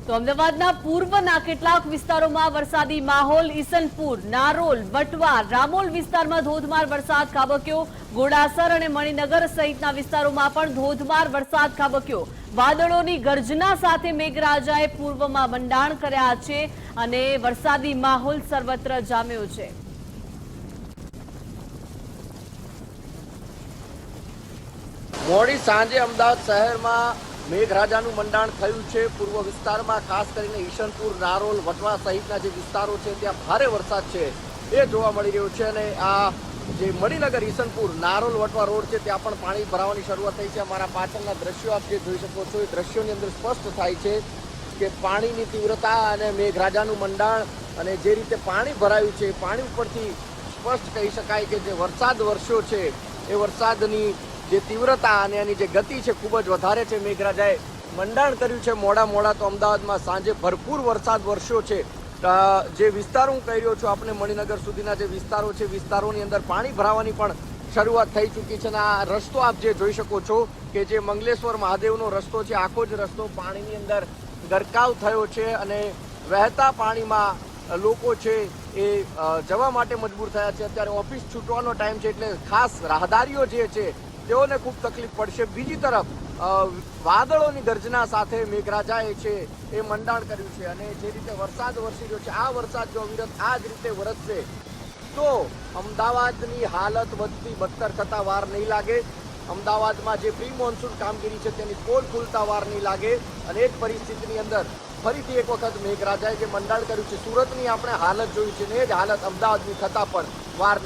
તો અમદાવાદના પૂર્વના કેટલાક વિસ્તારોમાં વરસાદી માહોલ. ઈસનપુર, નારોલ, વટવા, રામોલ વિસ્તારમાં ધોધમાર વરસાદ ખાબક્યો. ઘોડાસર અને મણિનગર સહિતના વિસ્તારોમાં પણ ધોધમાર વરસાદ ખાબક્યો. વાદળોની ગર્જના સાથે મેઘરાજાએ પૂર્વમાં મંડાણ કર્યા છે અને વરસાદી માહોલ સર્વત્ર જામ્યો છે. મોડી સાંજે અમદાવાદ શહેરમાં મેઘરાજાનું મંડાણ થયું છે. પૂર્વ વિસ્તારમાં ખાસ કરીને ઈશનપુર, નારોલ, વટવા સહિતના જે વિસ્તારો છે ત્યાં ભારે વરસાદ છે એ જોવા મળી રહ્યો છે. અને આ જે મણિનગર, ઈશનપુર, નારોલ, વટવા રોડ છે ત્યાં પણ પાણી ભરાવાની શરૂઆત થઈ છે. અમારા પાછળના દ્રશ્યો આપ જે જોઈ શકો છો એ દ્રશ્યોની અંદર સ્પષ્ટ થાય છે કે પાણીની તીવ્રતા અને મેઘરાજાનું મંડાણ અને જે રીતે પાણી ભરાયું છે પાણી ઉપરથી સ્પષ્ટ કહી શકાય કે જે વરસાદ વરસ્યો છે એ વરસાદની જે તીવ્રતા અને એની જે ગતિ છે ખૂબ જ વધારે છે. મેઘરાજાએ મંડાણ કર્યું છે. મોડા તો અમદાવાદમાં સાંજે ભરપૂર વરસાદ વરસ્યો છે. જે વિસ્તારો હું કહી રહ્યો છું આપણે, મણિનગર સુધીના જે વિસ્તારો છે, વિસ્તારોની અંદર પાણી ભરાવાની પણ શરૂઆત થઈ ચૂકી છે. અને આ રસ્તો આપ જે જોઈ શકો છો કે જે મંગલેશ્વર મહાદેવનો રસ્તો છે, આખો જ રસ્તો પાણીની અંદર ગરકાવ થયો છે અને વહેતા પાણીમાં લોકો છે એ જવા માટે મજબૂર થયા છે. અત્યારે ઓફિસ છૂટવાનો ટાઈમ છે એટલે ખાસ રાહદારીઓ જે છે તેઓને ખૂબ તકલીફ પડશે. બીજી તરફ વાદળોની ગર્જના સાથે મેઘરાજાએ છે એ મંડાણ કર્યું છે અને જે રીતે વરસાદ વરસી રહ્યો છે, આ વરસાદ જો અવિરત આ જ રીતે વરસશે તો અમદાવાદની હાલત વધતી બદતર થતા વાર નહીં લાગે. અમદાવાદમાં જે પ્રી મોન્સૂન કામગીરી છે તેની પોલ ખુલતા વાર નહીં લાગે. અને એ જ પરિસ્થિતિની અંદર ફરીથી એક વખત મેઘરાજાએ જે મંડાણ કર્યું છે, સુરતની આપણે હાલત જોઈ છે ને એ જ હાલત અમદાવાદની થતા પણ વાર